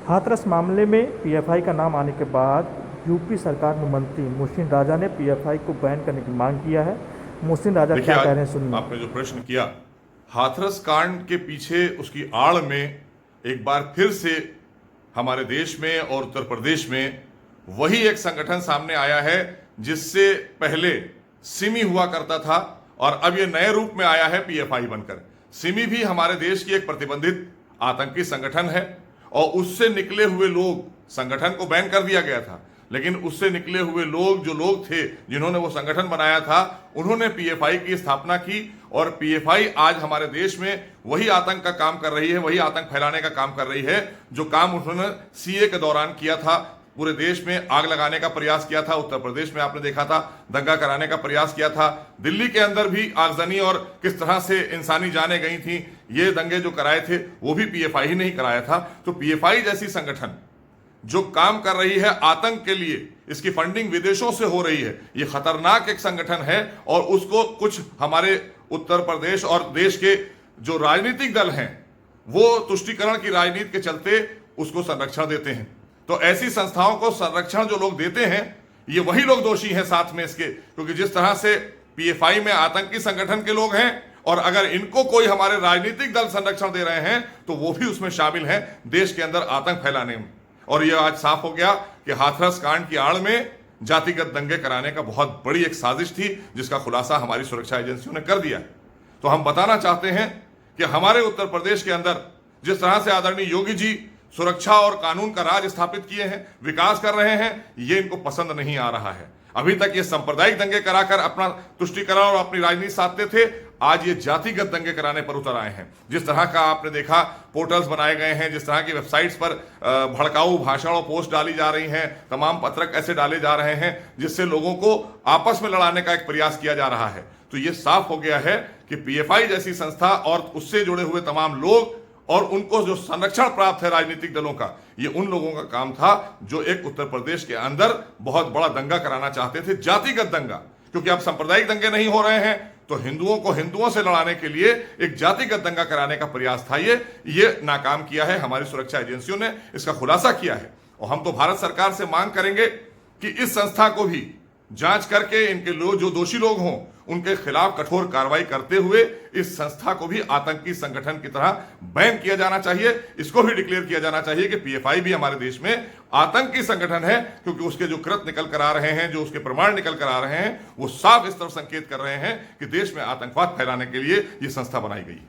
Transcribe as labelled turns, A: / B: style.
A: हाथरस मामले में पीएफआई का नाम आने के बाद यूपी सरकार में मंत्री मोहसिन राजा ने पीएफआई को बैन करने की मांग किया है। मोहसिन राजा
B: देखिए,
A: क्या कह
B: आज
A: रहे हैं सुनिए।
B: आपने जो प्रश्न किया, हाथरस कांड के पीछे उसकी आड़ में एक बार फिर से हमारे देश में और उत्तर प्रदेश में वही एक संगठन सामने आया है जिससे पहले सिमी हुआ करता था और अब यह नए रूप में आया है पीएफआई बनकर। सिमी भी हमारे देश की एक प्रतिबंधित आतंकी संगठन है और उससे निकले हुए लोग, संगठन को बैन कर दिया गया था, लेकिन उससे निकले हुए लोग, जो लोग थे जिन्होंने वो संगठन बनाया था, उन्होंने पीएफआई की स्थापना की और पीएफआई आज हमारे देश में वही आतंक का काम कर रही है, वही आतंक फैलाने का काम कर रही है जो काम उन्होंने सीए के दौरान किया था। पूरे देश में आग लगाने का प्रयास किया था, उत्तर प्रदेश में आपने देखा था दंगा कराने का प्रयास किया था, दिल्ली के अंदर भी आगजनी और किस तरह से इंसानी जानें गई थी, ये दंगे जो कराए थे वो भी पीएफआई ही नहीं कराया था। तो पीएफआई जैसी संगठन जो काम कर रही है आतंक के लिए, इसकी फंडिंग विदेशों से हो रही है, ये खतरनाक एक संगठन है और उसको कुछ हमारे उत्तर प्रदेश और देश के जो राजनीतिक दल हैं वो तुष्टीकरण की राजनीति के चलते उसको संरक्षण देते हैं। तो ऐसी संस्थाओं को संरक्षण जो लोग देते हैं ये वही लोग दोषी हैं साथ में इसके, क्योंकि जिस तरह से पीएफआई में आतंकी संगठन के लोग हैं और अगर इनको कोई हमारे राजनीतिक दल संरक्षण दे रहे हैं तो वो भी उसमें शामिल हैं देश के अंदर आतंक फैलाने में। और यह आज साफ हो गया कि हाथरस कांड की आड़ में जातिगत दंगे कराने का बहुत बड़ी एक साजिश थी जिसका खुलासा हमारी सुरक्षा एजेंसियों ने कर दिया है। तो हम बताना चाहते हैं कि हमारे उत्तर प्रदेश के अंदर जिस तरह से आदरणीय योगी जी सुरक्षा और कानून का राज स्थापित किए हैं, विकास कर रहे हैं, ये इनको पसंद नहीं आ रहा है। अभी तक ये सांप्रदायिक दंगे कराकर अपना तुष्टीकरण और अपनी राजनीति साधते थे, आज ये जातिगत दंगे कराने पर उतर आए हैं। जिस तरह का आपने देखा पोर्टल्स बनाए गए हैं, जिस तरह की वेबसाइट्स पर भड़काऊ भाषण और पोस्ट डाली जा रही हैं, तमाम पत्रक ऐसे डाले जा रहे हैं जिससे लोगों को आपस में लड़ाने का एक प्रयास किया जा रहा है। तो ये साफ हो गया है कि पीएफआई जैसी संस्था और उससे जुड़े हुए तमाम लोग और उनको जो संरक्षण प्राप्त है राजनीतिक दलों का, ये उन लोगों का काम था जो एक उत्तर प्रदेश के अंदर बहुत बड़ा दंगा कराना चाहते थे, जातिगत दंगा। क्योंकि अब सांप्रदायिक दंगे नहीं हो रहे हैं तो हिंदुओं को हिंदुओं से लड़ाने के लिए एक जातिगत दंगा कराने का प्रयास था। ये नाकाम किया है, हमारी सुरक्षा एजेंसियों ने इसका खुलासा किया है। और हम तो भारत सरकार से मांग करेंगे कि इस संस्था को भी जांच करके इनके लोग जो दोषी लोग हों उनके खिलाफ कठोर कार्रवाई करते हुए इस संस्था को भी आतंकी संगठन की तरह बैन किया जाना चाहिए। इसको भी डिक्लेयर किया जाना चाहिए कि पीएफआई भी हमारे देश में आतंकी संगठन है, क्योंकि उसके जो कृत्य निकल कर आ रहे हैं, जो उसके प्रमाण निकल कर आ रहे हैं, वो साफ इस तरफ संकेत कर रहे हैं कि देश में आतंकवाद फैलाने के लिए ये संस्था बनाई गई।